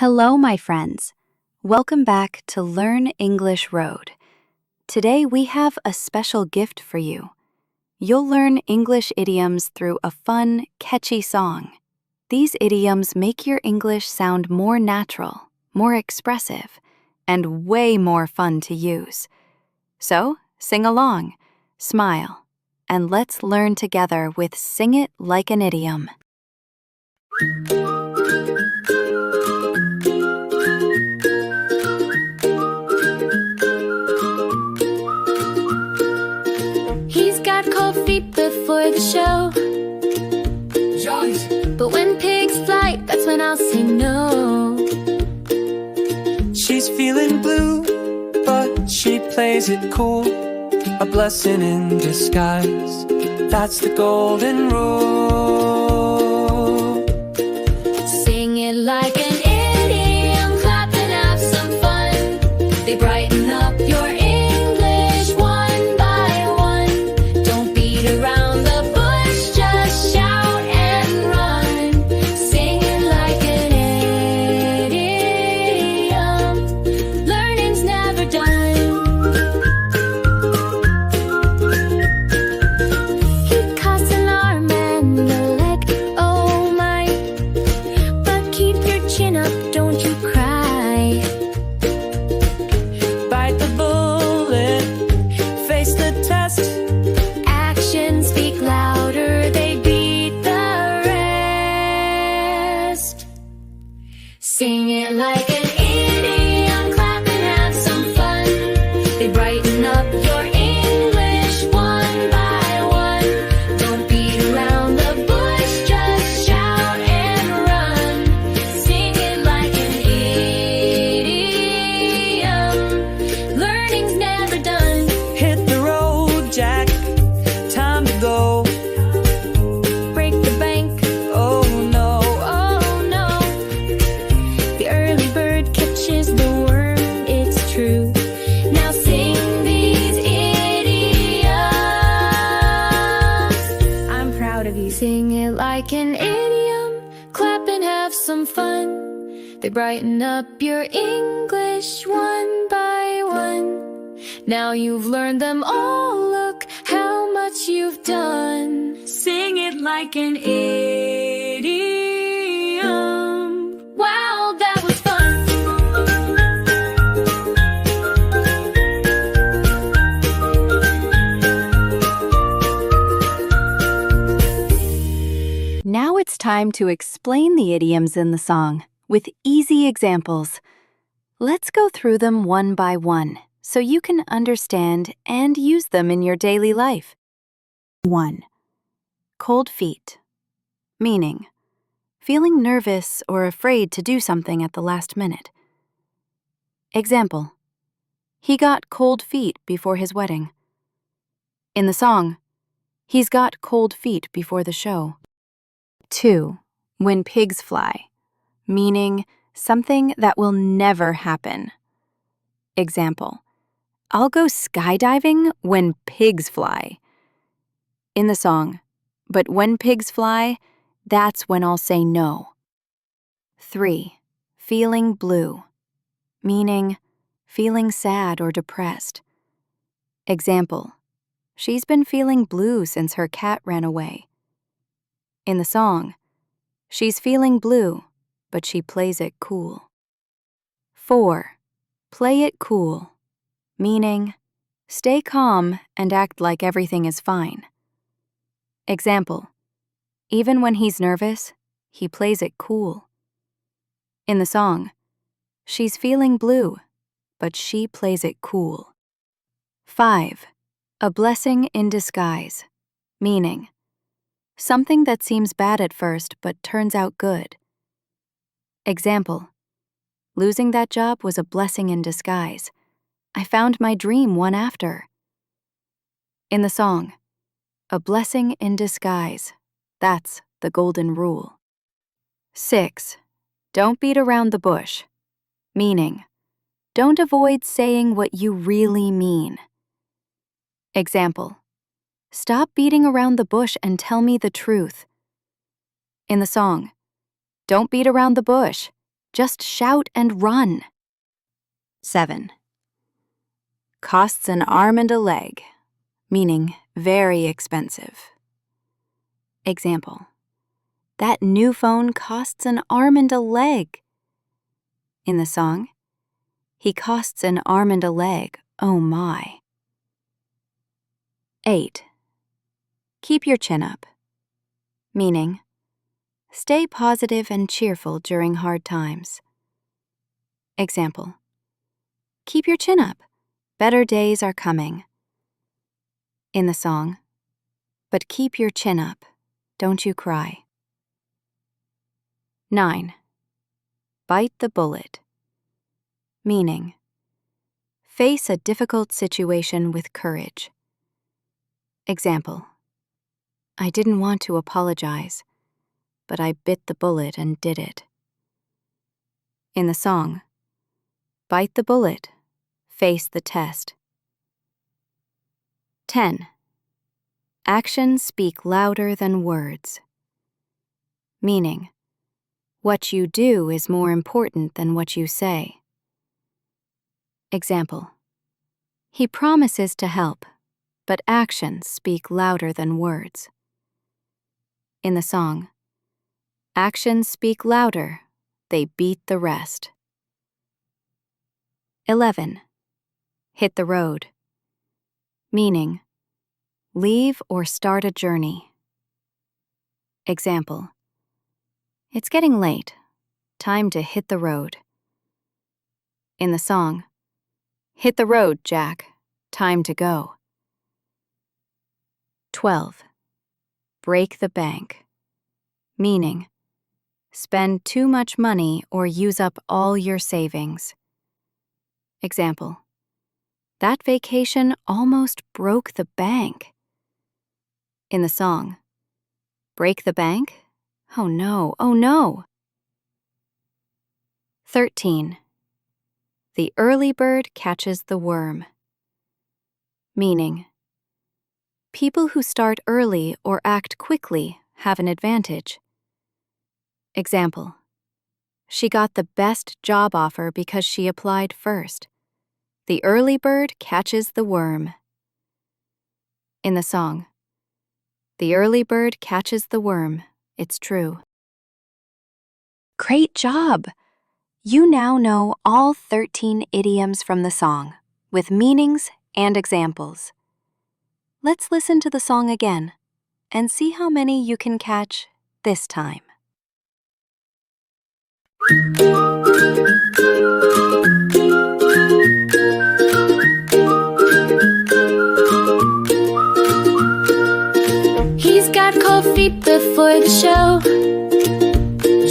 Hello, my friends. Welcome back to Learn English Road. Today we have a special gift for you. You'll learn English idioms through a fun, catchy song. These idioms make your English sound more natural, more expressive, and way more fun to use. So, sing along, smile, and let's learn together with Sing It Like an Idiom. He's got cold feet before the show. Joyce. But when pigs fly, that's when I'll say no. She's feeling blue, but she plays it cool. A blessing in disguise. That's the golden rule. Sing it like an idiom, clap and have some fun. They brighten up your English one by one. Don't beat around the bush, just shout and run. Sing it like an idiom. Learning's never done. He costs an arm and a leg, oh my. But keep your chin up, don't you cry. Bite the bullet, face the test. Actions speak louder, they beat the rest. Sing it like an idiom, clap and have some fun. They brighten up your English one by one. Don't beat around the bush, just shout and run. Sing it like an idiom. Learning's never done. Hit the road, Jack. Time to go. Break the bank. Oh no. Oh no. The early bird catches the worm, it's true. Now sing these idioms. I'm proud of you. Sing it like an idiom, clap and have some fun. They brighten up your English one by one. Now you've learned them all, look how much you've done. Sing it like an idiom. Wow, that was fun. Now it's time to explain the idioms in the song with easy examples. Let's go through them one by one so you can understand and use them in your daily life. 1. Cold feet. Meaning, feeling nervous or afraid to do something at the last minute. Example, he got cold feet before his wedding. In the song, he's got cold feet before the show. 2. When pigs fly. Meaning, something that will never happen. Example, I'll go skydiving when pigs fly. In the song, but when pigs fly, that's when I'll say no. 3. Feeling blue. Meaning, feeling sad or depressed. Example, she's been feeling blue since her cat ran away. In the song, she's feeling blue, but she plays it cool. 4. Play it cool. Meaning, stay calm and act like everything is fine. Example, even when he's nervous, he plays it cool. In the song, she's feeling blue, but she plays it cool. 5. A blessing in disguise. Meaning, something that seems bad at first but turns out good. Example, losing that job was a blessing in disguise. I found my dream one after. In the song, a blessing in disguise. That's the golden rule. 6. Don't beat around the bush. Meaning, don't avoid saying what you really mean. Example, stop beating around the bush and tell me the truth. In the song, don't beat around the bush, Just shout and run. 7. Costs an arm and a leg, meaning very expensive. Example: that new phone costs an arm and a leg. In the song, he costs an arm and a leg, oh my. 8. Keep your chin up, meaning stay positive and cheerful during hard times. Example: keep your chin up, better days are coming. In the song, but keep your chin up, don't you cry. 9. Bite the bullet, meaning face a difficult situation with courage. Example: I didn't want to apologize, but I bit the bullet and did it. In the song, bite the bullet, face the test. 10. Actions speak louder than words, meaning what you do is more important than what you say. Example: he promises to help, but actions speak louder than words. In the song, actions speak louder, they beat the rest. 11. Hit the road, meaning leave or start a journey. Example: it's getting late, time to hit the road. In the song, hit the road, Jack, time to go. 12. Break the bank, meaning spend too much money or use up all your savings. Example: that vacation almost broke the bank. In the song, break the bank? Oh no, oh no. 13. The early bird catches the worm, meaning people who start early or act quickly have an advantage. Example: she got the best job offer because she applied first. The early bird catches the worm. In the song, the early bird catches the worm, it's true. Great job! You now know all 13 idioms from the song, with meanings and examples. Let's listen to the song again and see how many you can catch this time. He's got cold feet before the show.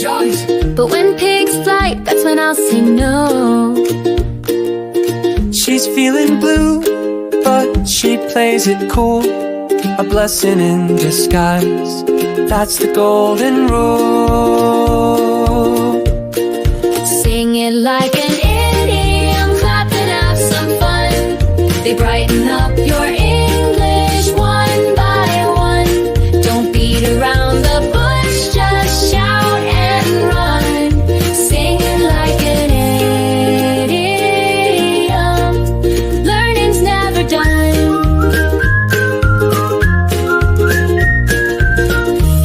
Joyce. But when pigs fly, that's when I'll say no. She's feeling blue, but she plays it cool. A blessing in disguise, that's the golden rule. Sing it like an idiom, clap and have some fun. They brighten up your English one by one. Don't beat around the bush, just shout and run. Sing it like an idiom, learning's never done.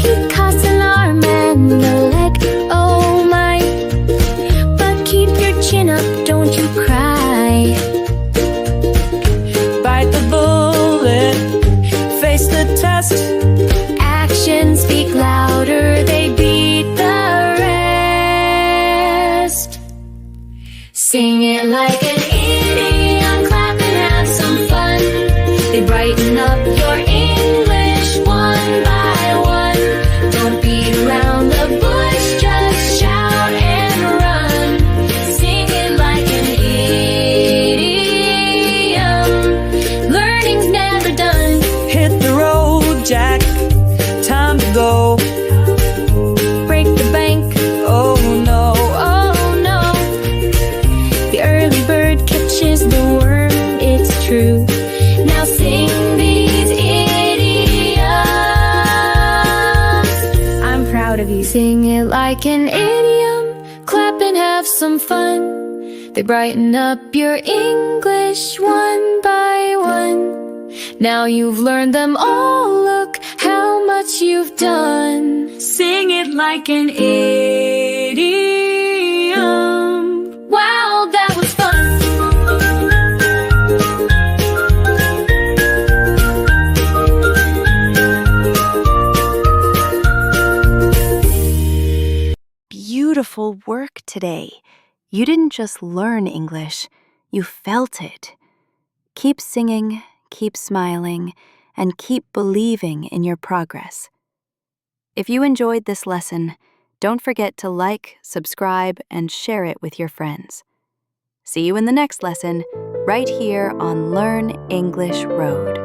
He costs an arm and a leg, oh my. But keep your chin up, don't you cry. Bite the bullet, face the test. Actions speak louder, they beat the rest. Sing it like an idiom, clap and have some fun. They brighten up your English one by one. Don't beat around the bush, just shout and run. Sing it like an idiom, learning's never done. Hit the road, Jack, time to go. Break the bank, Oh no, oh no. The early bird catches the worm, it's true. Now sing these idioms. I'm proud of you. Sing it like an idiom, clap and have some fun. They brighten up your English one by one. Now you've learned them all, look how much you've done. Sing it like an idiom. Wow, that was fun. Beautiful work today. You didn't just learn English, you felt it. Keep singing, keep smiling, and keep believing in your progress. If you enjoyed this lesson, don't forget to like, subscribe, and share it with your friends. See you in the next lesson, right here on Learn English Road.